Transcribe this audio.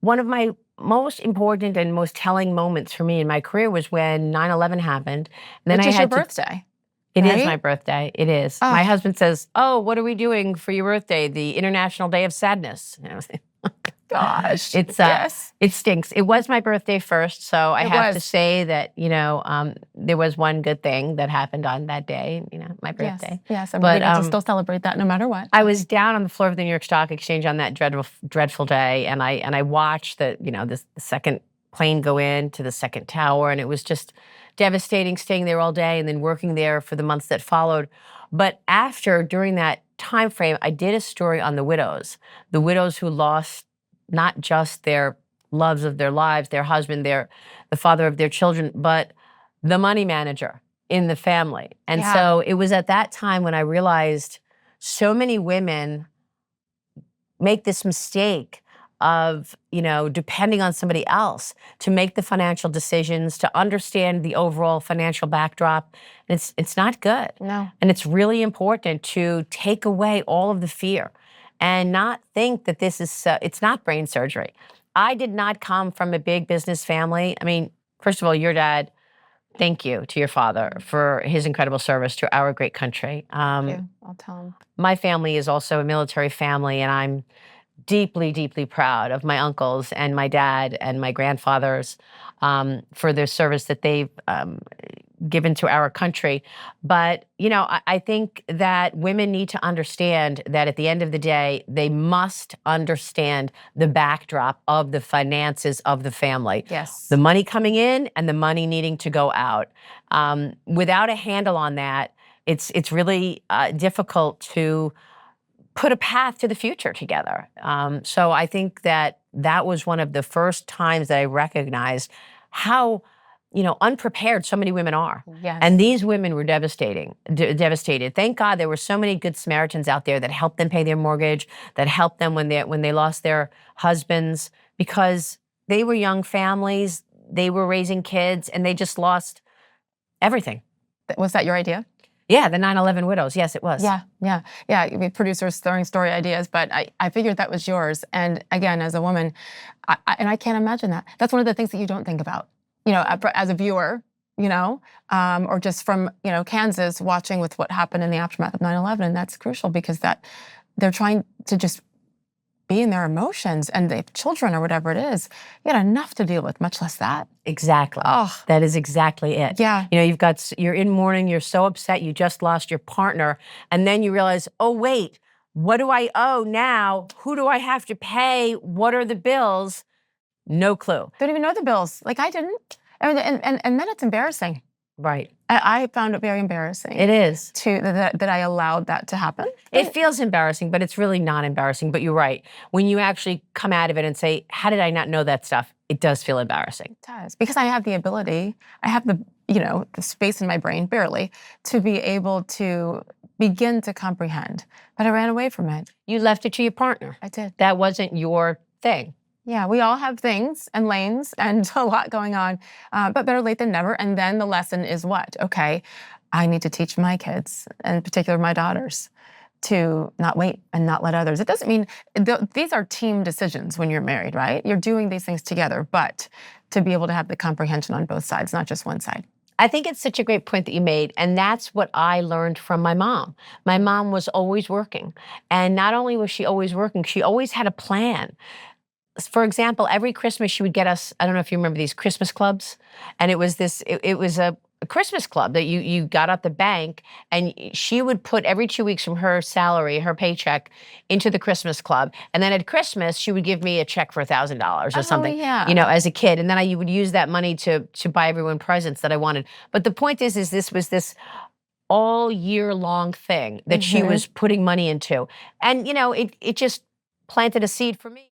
one of my most important and most telling moments for me in my career was when 9/11 happened. And then Which I is your had to, birthday. it is right? my birthday. It is. Oh. My husband says, "Oh, what are we doing for your birthday? The International Day of Sadness." And I was like, Gosh. it's yes. it stinks. It was my birthday first, so I It have to was. say that there was one good thing that happened on that day. My birthday. Yes, and we But get to still celebrate that no matter what. I was down on the floor of the New York Stock Exchange on that dreadful day, and I watched the second plane go into the second tower, and it was just devastating staying there all day and then working there for the months that followed. But during that time frame, I did a story on the widows who lost not just their loves of their lives, their husband, the father of their children, but the money manager in the family. And Yeah. so it was at that time when I realized so many women make this mistake of, depending on somebody else to make the financial decisions, to understand the overall financial backdrop. It's not good. No. And it's really important to take away all of the fear and not think that it's not brain surgery. I did not come from a big business family. I mean, first of all, your dad, thank you to your father for his incredible service to our great country. Thank you. I'll tell him. My family is also a military family, and I'm deeply, deeply proud of my uncles and my dad and my grandfathers for their service that they've given to our country. But, I think that women need to understand that at the end of the day, they must understand the backdrop of the finances of the family. Yes. The money coming in and the money needing to go out. Without a handle on that, it's really difficult to put a path to the future together. So I think that was one of the first times that I recognized how, unprepared so many women are. Yes. And these women were devastated. Thank God there were so many good Samaritans out there that helped them pay their mortgage, that helped them when they lost their husbands, because they were young families, they were raising kids, and they just lost everything. Was that your idea? Yeah, the 9/11 widows. Yes, it was. Yeah. We producers throwing story ideas, but I figured that was yours. And again, as a woman, I can't imagine that. That's one of the things that you don't think about, as a viewer, or just from, Kansas watching with what happened in the aftermath of 9/11. And that's crucial because they're trying to just be in their emotions, and they have children or whatever it is. You had enough to deal with, much less that. Exactly. Oh. That is exactly it. Yeah. You're in mourning, you're so upset, you just lost your partner, and then you realize, oh wait, what do I owe now? Who do I have to pay? What are the bills? No clue. Don't even know the bills. Like I didn't. And then it's embarrassing. Right. I found it very embarrassing. It is. That I allowed that to happen. It feels embarrassing, but it's really not embarrassing. But you're right. When you actually come out of it and say, how did I not know that stuff? It does feel embarrassing. It does. Because I have the ability, I have the space in my brain, barely, to be able to begin to comprehend. But I ran away from it. You left it to your partner. I did. That wasn't your thing. Yeah, we all have things and lanes and a lot going on, but better late than never. And then the lesson is what? Okay, I need to teach my kids, in particular my daughters, to not wait and not let others. It doesn't mean, these are team decisions when you're married, right? You're doing these things together, but to be able to have the comprehension on both sides, not just one side. I think it's such a great point that you made, and that's what I learned from my mom. My mom was always working, and not only was she always working, she always had a plan. For example, every Christmas she would get us, I don't know if you remember these Christmas clubs, and it was a Christmas club that you got at the bank, and she would put every 2 weeks from her salary, her paycheck, into the Christmas club. And then at Christmas, she would give me a check for $1,000 or something, yeah. As a kid. And then you would use that money to buy everyone presents that I wanted. But the point is this was this all year long thing that she was putting money into. And, it just planted a seed for me.